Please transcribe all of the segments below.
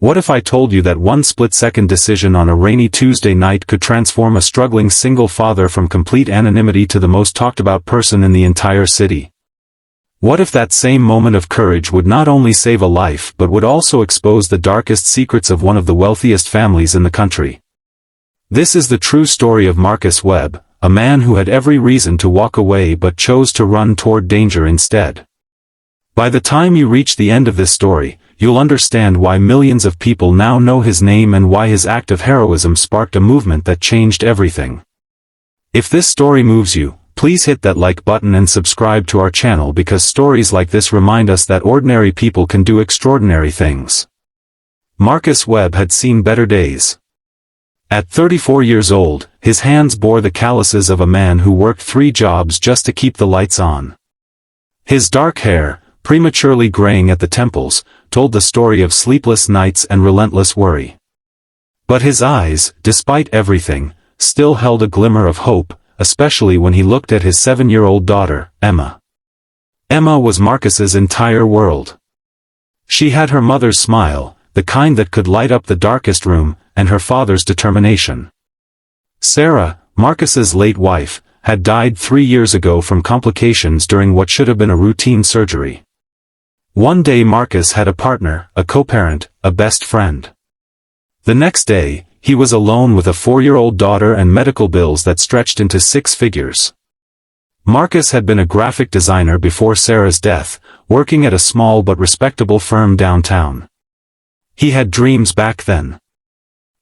What if I told you that one split-second decision on a rainy Tuesday night could transform a struggling single father from complete anonymity to the most talked-about person in the entire city? What if that same moment of courage would not only save a life but would also expose the darkest secrets of one of the wealthiest families in the country? This is the true story of Marcus Webb, a man who had every reason to walk away but chose to run toward danger instead. By the time you reach the end of this story, you'll understand why millions of people now know his name and why his act of heroism sparked a movement that changed everything. If this story moves you, please hit that like button and subscribe to our channel because stories like this remind us that ordinary people can do extraordinary things. Marcus Webb had seen better days. At 34 years old, his hands bore the calluses of a man who worked 3 jobs just to keep the lights on. His dark hair, prematurely graying at the temples, told the story of sleepless nights and relentless worry. But his eyes, despite everything, still held a glimmer of hope, especially when he looked at his 7-year-old daughter, Emma. Emma was Marcus's entire world. She had her mother's smile, the kind that could light up the darkest room, and her father's determination. Sarah, Marcus's late wife, had died 3 years ago from complications during what should have been a routine surgery. One day Marcus had a partner, a co-parent, a best friend. The next day, he was alone with a 4-year-old daughter and medical bills that stretched into 6 figures. Marcus had been a graphic designer before Sarah's death, working at a small but respectable firm downtown. He had dreams back then.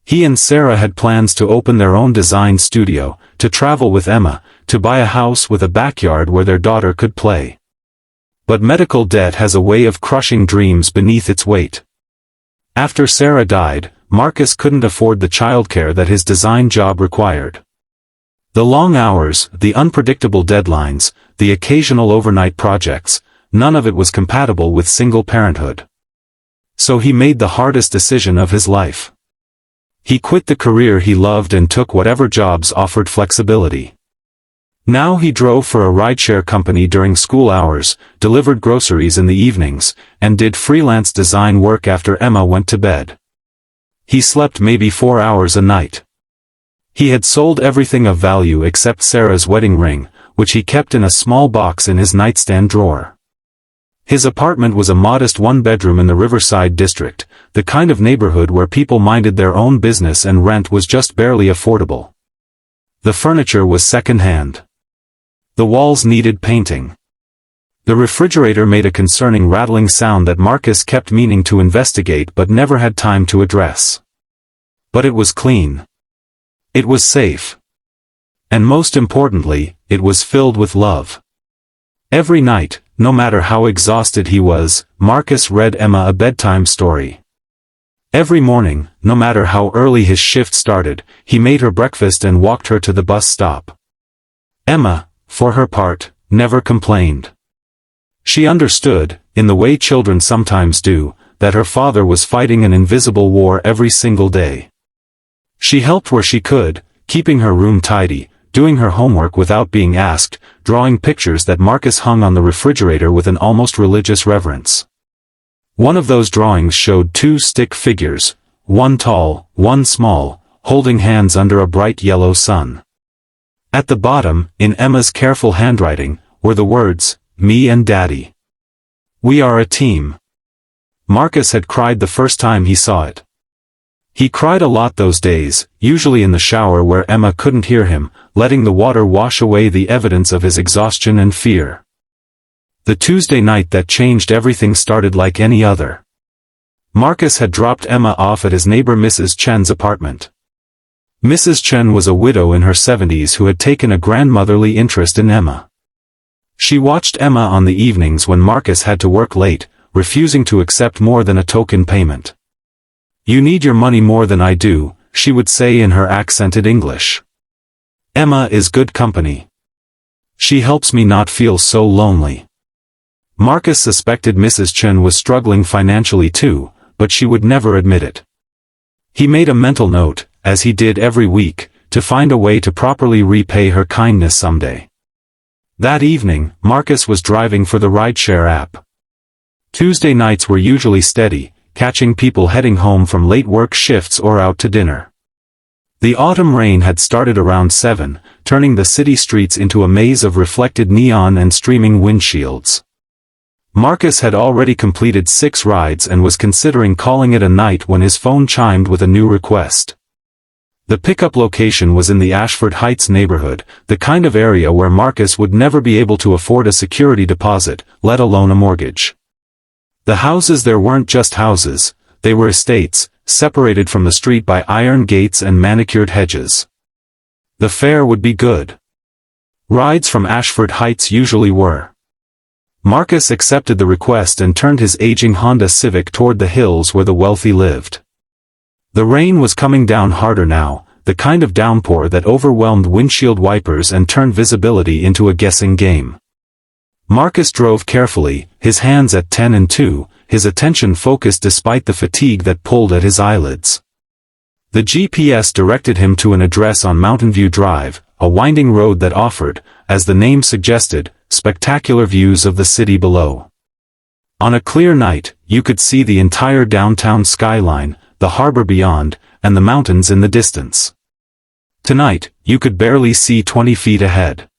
He and Sarah had plans to open their own design studio, to travel with Emma, to buy a house with a backyard where their daughter could play. But medical debt has a way of crushing dreams beneath its weight. After Sarah died, Marcus couldn't afford the childcare that his design job required. The long hours, the unpredictable deadlines, the occasional overnight projects, none of it was compatible with single parenthood. So he made the hardest decision of his life. He quit the career he loved and took whatever jobs offered flexibility. Now he drove for a rideshare company during school hours, delivered groceries in the evenings, and did freelance design work after Emma went to bed. He slept maybe 4 hours a night. He had sold everything of value except Sarah's wedding ring, which he kept in a small box in his nightstand drawer. His apartment was a modest 1-bedroom in the Riverside district, the kind of neighborhood where people minded their own business and rent was just barely affordable. The furniture was second-hand. The walls needed painting. The refrigerator made a concerning rattling sound that Marcus kept meaning to investigate but never had time to address. But it was clean. It was safe. And most importantly, it was filled with love. Every night, no matter how exhausted he was, Marcus read Emma a bedtime story. Every morning, no matter how early his shift started, he made her breakfast and walked her to the bus stop. Emma, for her part, never complained. She understood, in the way children sometimes do, that her father was fighting an invisible war every single day. She helped where she could, keeping her room tidy, doing her homework without being asked, drawing pictures that Marcus hung on the refrigerator with an almost religious reverence. One of those drawings showed 2 stick figures, one tall, one small, holding hands under a bright yellow sun. At the bottom, in Emma's careful handwriting, were the words, "Me and Daddy. We are a team." Marcus had cried the first time he saw it. He cried a lot those days, usually in the shower where Emma couldn't hear him, letting the water wash away the evidence of his exhaustion and fear. The Tuesday night that changed everything started like any other. Marcus had dropped Emma off at his neighbor Mrs. Chen's apartment. Mrs. Chen was a widow in her 70s who had taken a grandmotherly interest in Emma. She watched Emma on the evenings when Marcus had to work late, refusing to accept more than a token payment. "You need your money more than I do," she would say in her accented English. "Emma is good company. She helps me not feel so lonely." Marcus suspected Mrs. Chen was struggling financially too, but she would never admit it. He made a mental note, as he did every week, to find a way to properly repay her kindness someday. That evening, Marcus was driving for the rideshare app. Tuesday nights were usually steady, catching people heading home from late work shifts or out to dinner. The autumn rain had started around 7, turning the city streets into a maze of reflected neon and streaming windshields. Marcus had already completed 6 rides and was considering calling it a night when his phone chimed with a new request. The pickup location was in the Ashford Heights neighborhood, the kind of area where Marcus would never be able to afford a security deposit, let alone a mortgage. The houses there weren't just houses, they were estates, separated from the street by iron gates and manicured hedges. The fare would be good. Rides from Ashford Heights usually were. Marcus accepted the request and turned his aging Honda Civic toward the hills where the wealthy lived. The rain was coming down harder now, the kind of downpour that overwhelmed windshield wipers and turned visibility into a guessing game. Marcus drove carefully, his hands at 10 and 2, his attention focused despite the fatigue that pulled at his eyelids. The GPS directed him to an address on Mountain View Drive, a winding road that offered, as the name suggested, spectacular views of the city below. On a clear night, you could see the entire downtown skyline, the harbor beyond, and the mountains in the distance. Tonight, you could barely see 20 feet ahead.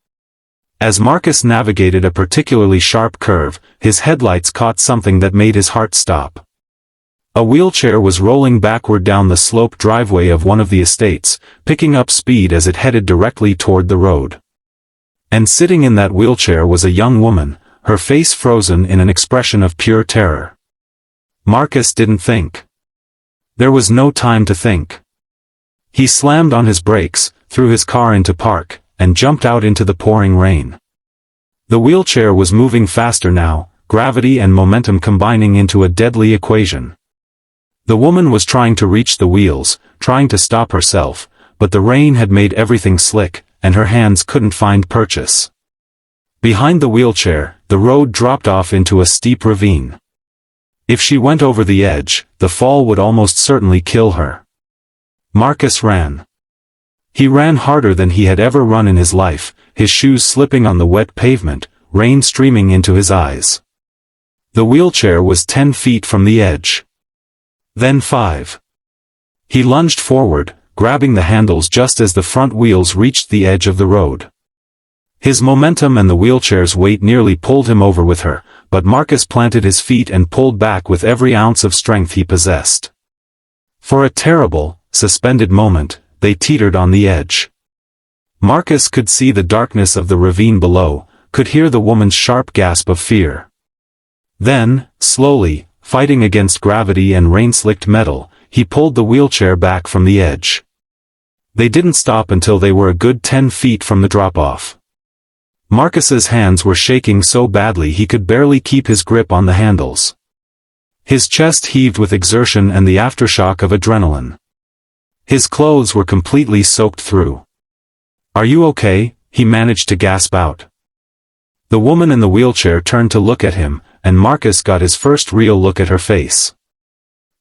As Marcus navigated a particularly sharp curve, his headlights caught something that made his heart stop. A wheelchair was rolling backward down the sloped driveway of one of the estates, picking up speed as it headed directly toward the road. And sitting in that wheelchair was a young woman, her face frozen in an expression of pure terror. Marcus didn't think. There was no time to think. He slammed on his brakes, threw his car into park, and jumped out into the pouring rain. The wheelchair was moving faster now, gravity and momentum combining into a deadly equation. The woman was trying to reach the wheels, trying to stop herself, but the rain had made everything slick, and her hands couldn't find purchase. Behind the wheelchair, the road dropped off into a steep ravine. If she went over the edge, the fall would almost certainly kill her. Marcus ran. He ran harder than he had ever run in his life, his shoes slipping on the wet pavement, rain streaming into his eyes. The wheelchair was 10 feet from the edge. Then 5. He lunged forward, grabbing the handles just as the front wheels reached the edge of the road. His momentum and the wheelchair's weight nearly pulled him over with her, but Marcus planted his feet and pulled back with every ounce of strength he possessed. For a terrible, suspended moment, they teetered on the edge. Marcus could see the darkness of the ravine below, could hear the woman's sharp gasp of fear. Then, slowly, fighting against gravity and rain-slicked metal, he pulled the wheelchair back from the edge. They didn't stop until they were a good 10 feet from the drop-off. Marcus's hands were shaking so badly he could barely keep his grip on the handles. His chest heaved with exertion and the aftershock of adrenaline. His clothes were completely soaked through. "Are you okay?" he managed to gasp out. The woman in the wheelchair turned to look at him, and Marcus got his first real look at her face.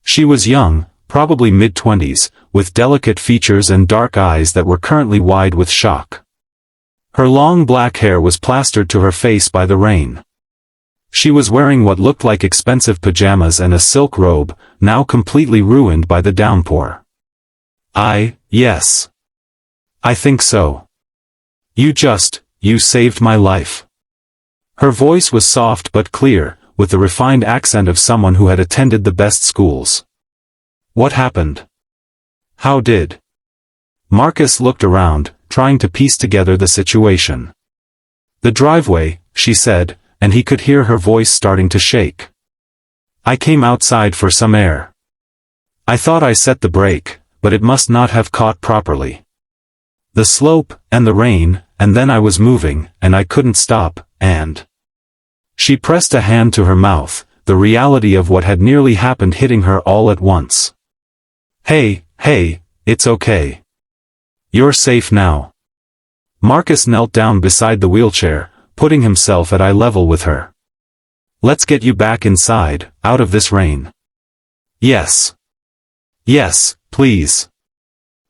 She was young, probably mid-20s, with delicate features and dark eyes that were currently wide with shock. Her long black hair was plastered to her face by the rain. She was wearing what looked like expensive pajamas and a silk robe, now completely ruined by the downpour. Yes. I think so. You saved my life." Her voice was soft but clear, with the refined accent of someone who had attended the best schools. "What happened? How did?" Marcus looked around, trying to piece together the situation. "The driveway," she said, and he could hear her voice starting to shake. "I came outside for some air. I thought I set the brake, but it must not have caught properly. The slope, and the rain, and then I was moving, and I couldn't stop, and..." She pressed a hand to her mouth, the reality of what had nearly happened hitting her all at once. Hey, it's okay. You're safe now." Marcus knelt down beside the wheelchair, putting himself at eye level with her. "Let's get you back inside, out of this rain." Yes, please."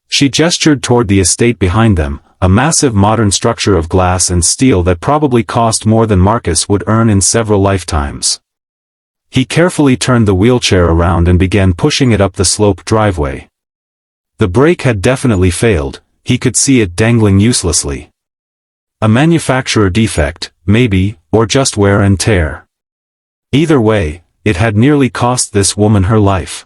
She gestured toward the estate behind them, a massive modern structure of glass and steel that probably cost more than Marcus would earn in several lifetimes. He carefully turned the wheelchair around and began pushing it up the slope driveway. The brake had definitely failed, he could see it dangling uselessly. A manufacturer defect, maybe, or just wear and tear. Either way, it had nearly cost this woman her life.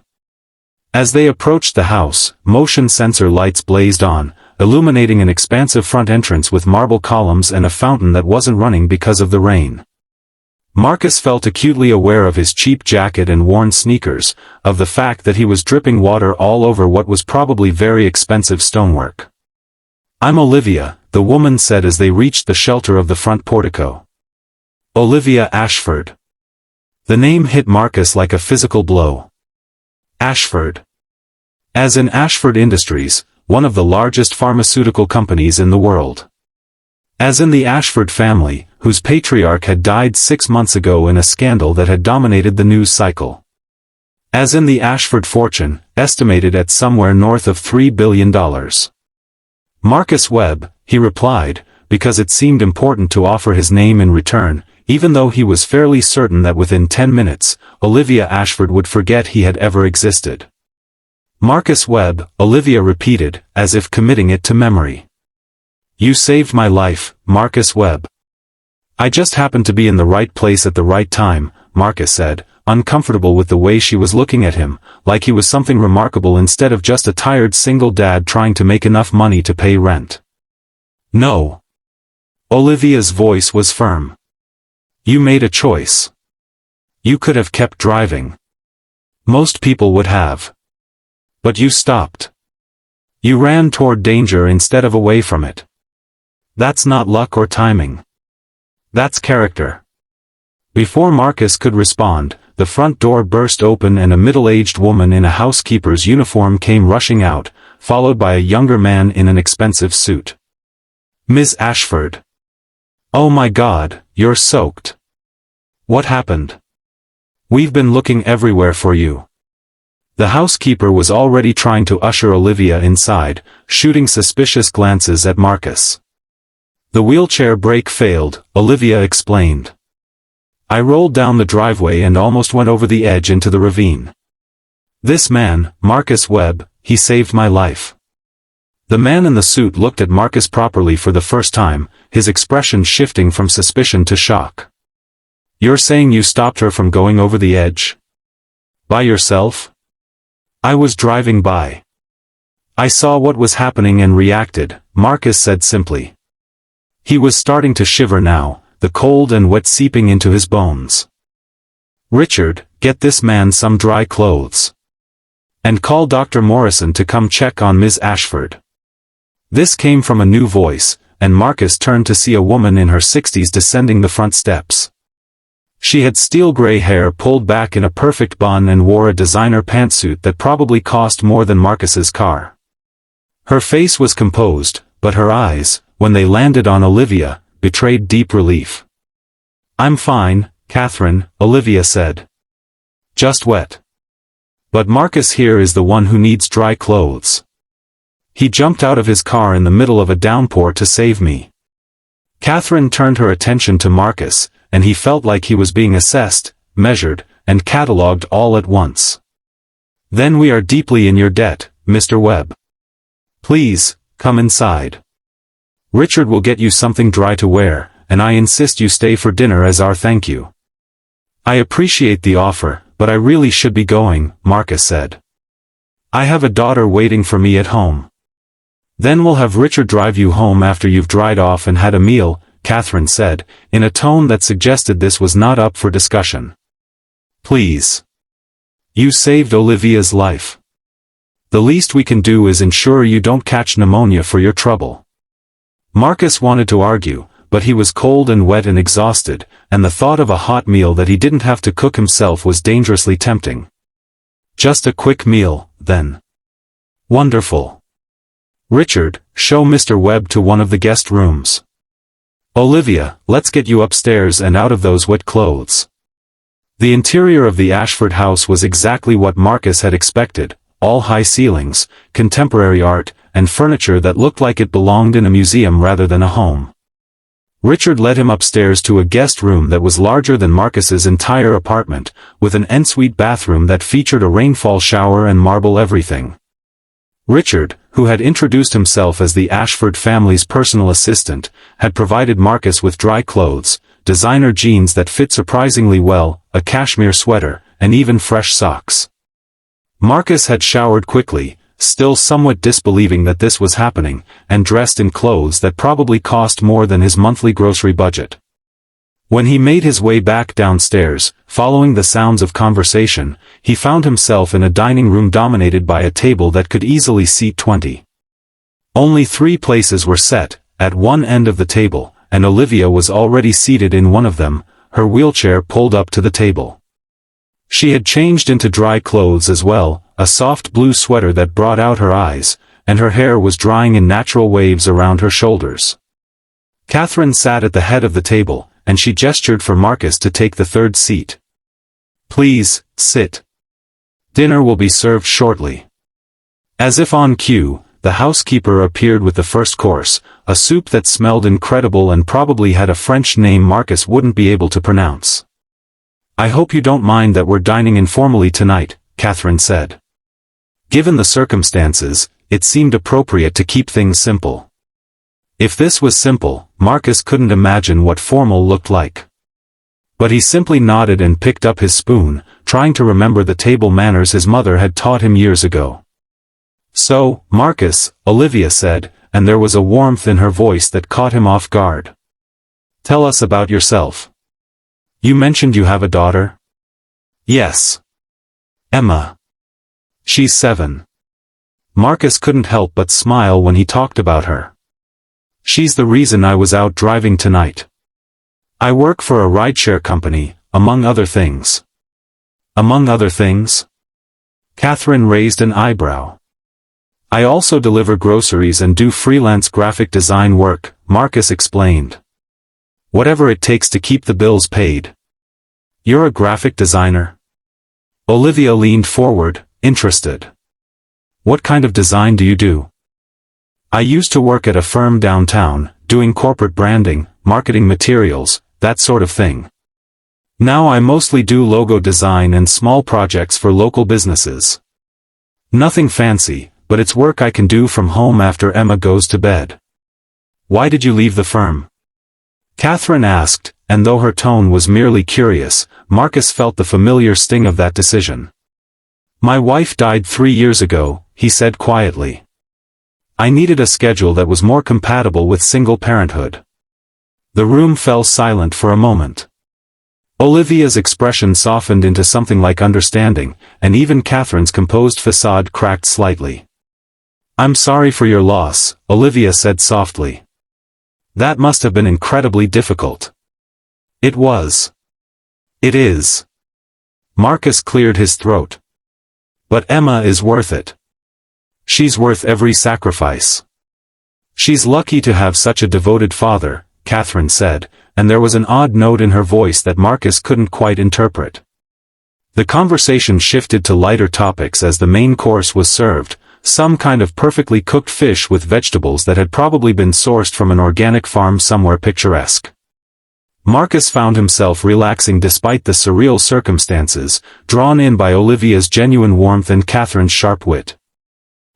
As they approached the house, motion sensor lights blazed on, illuminating an expansive front entrance with marble columns and a fountain that wasn't running because of the rain. Marcus felt acutely aware of his cheap jacket and worn sneakers, of the fact that he was dripping water all over what was probably very expensive stonework. "I'm Olivia," the woman said as they reached the shelter of the front portico. Olivia Ashford. The name hit Marcus like a physical blow. Ashford. As in Ashford Industries, one of the largest pharmaceutical companies in the world. As in the Ashford family, whose patriarch had died 6 months ago in a scandal that had dominated the news cycle. As in the Ashford fortune, estimated at somewhere north of $3 billion. Marcus Webb, he replied, because it seemed important to offer his name in return, even though he was fairly certain that within 10 minutes, Olivia Ashford would forget he had ever existed. Marcus Webb, Olivia repeated, as if committing it to memory. "You saved my life, Marcus Webb." "I just happened to be in the right place at the right time," Marcus said, uncomfortable with the way she was looking at him, like he was something remarkable instead of just a tired single dad trying to make enough money to pay rent. "No." Olivia's voice was firm. "You made a choice. You could have kept driving. Most people would have. But you stopped. You ran toward danger instead of away from it. That's not luck or timing. That's character." Before Marcus could respond, the front door burst open and a middle-aged woman in a housekeeper's uniform came rushing out, followed by a younger man in an expensive suit. "Miss Ashford. Oh my God, you're soaked. What happened? We've been looking everywhere for you." The housekeeper was already trying to usher Olivia inside, shooting suspicious glances at Marcus. "The wheelchair brake failed," Olivia explained. "I rolled down the driveway and almost went over the edge into the ravine. This man, Marcus Webb, he saved my life." The man in the suit looked at Marcus properly for the first time, his expression shifting from suspicion to shock. "You're saying you stopped her from going over the edge? By yourself?" "I was driving by. I saw what was happening and reacted," Marcus said simply. He was starting to shiver now, the cold and wet seeping into his bones. "Richard, get this man some dry clothes. And call Dr. Morrison to come check on Ms. Ashford." This came from a new voice, and Marcus turned to see a woman in her 60s descending the front steps. She had steel-gray hair pulled back in a perfect bun and wore a designer pantsuit that probably cost more than Marcus's car. Her face was composed, but her eyes, when they landed on Olivia, betrayed deep relief. "I'm fine, Catherine," Olivia said. "Just wet. But Marcus here is the one who needs dry clothes. He jumped out of his car in the middle of a downpour to save me." Catherine turned her attention to Marcus, and he felt like he was being assessed, measured, and catalogued all at once. "Then we are deeply in your debt, Mr. Webb. Please, come inside. Richard will get you something dry to wear, and I insist you stay for dinner as our thank you." "I appreciate the offer, but I really should be going," Marcus said. "I have a daughter waiting for me at home." "Then we'll have Richard drive you home after you've dried off and had a meal," Catherine said, in a tone that suggested this was not up for discussion. "Please. You saved Olivia's life. The least we can do is ensure you don't catch pneumonia for your trouble." Marcus wanted to argue, but he was cold and wet and exhausted, and the thought of a hot meal that he didn't have to cook himself was dangerously tempting. "Just a quick meal, then." "Wonderful. Richard, show Mr. Webb to one of the guest rooms. Olivia, let's get you upstairs and out of those wet clothes." The interior of the Ashford house was exactly what Marcus had expected, all high ceilings, contemporary art, and furniture that looked like it belonged in a museum rather than a home. Richard led him upstairs to a guest room that was larger than Marcus's entire apartment, with an ensuite bathroom that featured a rainfall shower and marble everything. Richard, who had introduced himself as the Ashford family's personal assistant, had provided Marcus with dry clothes, designer jeans that fit surprisingly well, a cashmere sweater, and even fresh socks. Marcus had showered quickly, still somewhat disbelieving that this was happening, and dressed in clothes that probably cost more than his monthly grocery budget. When he made his way back downstairs, following the sounds of conversation, he found himself in a dining room dominated by a table that could easily seat 20. Only 3 places were set, at one end of the table, and Olivia was already seated in one of them, her wheelchair pulled up to the table. She had changed into dry clothes as well, a soft blue sweater that brought out her eyes, and her hair was drying in natural waves around her shoulders. Catherine sat at the head of the table, and she gestured for Marcus to take the 3rd seat. "Please, sit. Dinner will be served shortly." As if on cue, the housekeeper appeared with the first course, a soup that smelled incredible and probably had a French name Marcus wouldn't be able to pronounce. "I hope you don't mind that we're dining informally tonight," Catherine said. Given the circumstances, it seemed appropriate to keep things simple. If this was simple, Marcus couldn't imagine what formal looked like. But he simply nodded and picked up his spoon, trying to remember the table manners his mother had taught him years ago. "So, Marcus," Olivia said, and there was a warmth in her voice that caught him off guard. "Tell us about yourself. You mentioned you have a daughter?" "Yes. Emma. She's 7. Marcus couldn't help but smile when he talked about her. "She's the reason I was out driving tonight. I work for a rideshare company, among other things." "Among other things?" Catherine raised an eyebrow. "I also deliver groceries and do freelance graphic design work," Marcus explained. "Whatever it takes to keep the bills paid." "You're a graphic designer?" Olivia leaned forward, interested. "What kind of design do you do?" "I used to work at a firm downtown, doing corporate branding, marketing materials, that sort of thing. Now I mostly do logo design and small projects for local businesses. Nothing fancy, but it's work I can do from home after Emma goes to bed." "Why did you leave the firm?" Catherine asked, and though her tone was merely curious, Marcus felt the familiar sting of that decision. "My wife died 3 years ago," he said quietly. "I needed a schedule that was more compatible with single parenthood." The room fell silent for a moment. Olivia's expression softened into something like understanding, and even Catherine's composed facade cracked slightly. "I'm sorry for your loss," Olivia said softly. "That must have been incredibly difficult." "It was. It is." Marcus cleared his throat. "But Emma is worth it. She's worth every sacrifice. She's lucky to have such a devoted father," Catherine said, and there was an odd note in her voice that Marcus couldn't quite interpret. The conversation shifted to lighter topics as the main course was served, some kind of perfectly cooked fish with vegetables that had probably been sourced from an organic farm somewhere picturesque. Marcus found himself relaxing despite the surreal circumstances, drawn in by Olivia's genuine warmth and Catherine's sharp wit.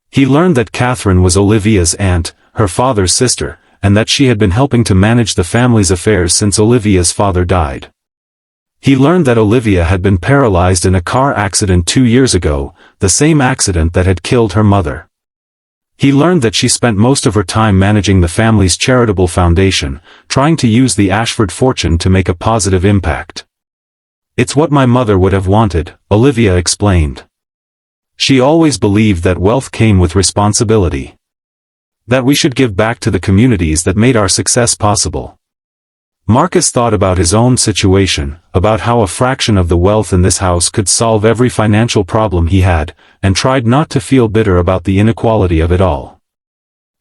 He learned that Catherine was Olivia's aunt, her father's sister, and that she had been helping to manage the family's affairs since Olivia's father died. He learned that Olivia had been paralyzed in a car accident 2 years ago, the same accident that had killed her mother. He learned that she spent most of her time managing the family's charitable foundation, trying to use the Ashford fortune to make a positive impact. "It's what my mother would have wanted," Olivia explained. "She always believed that wealth came with responsibility. That we should give back to the communities that made our success possible." Marcus thought about his own situation, about how a fraction of the wealth in this house could solve every financial problem he had, and tried not to feel bitter about the inequality of it all.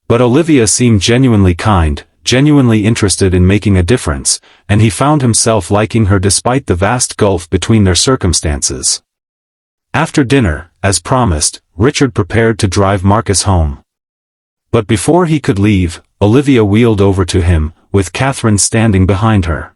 But Olivia seemed genuinely kind, genuinely interested in making a difference, and he found himself liking her despite the vast gulf between their circumstances. After dinner, as promised, Richard prepared to drive Marcus home. But before he could leave, Olivia wheeled over to him, with Catherine standing behind her.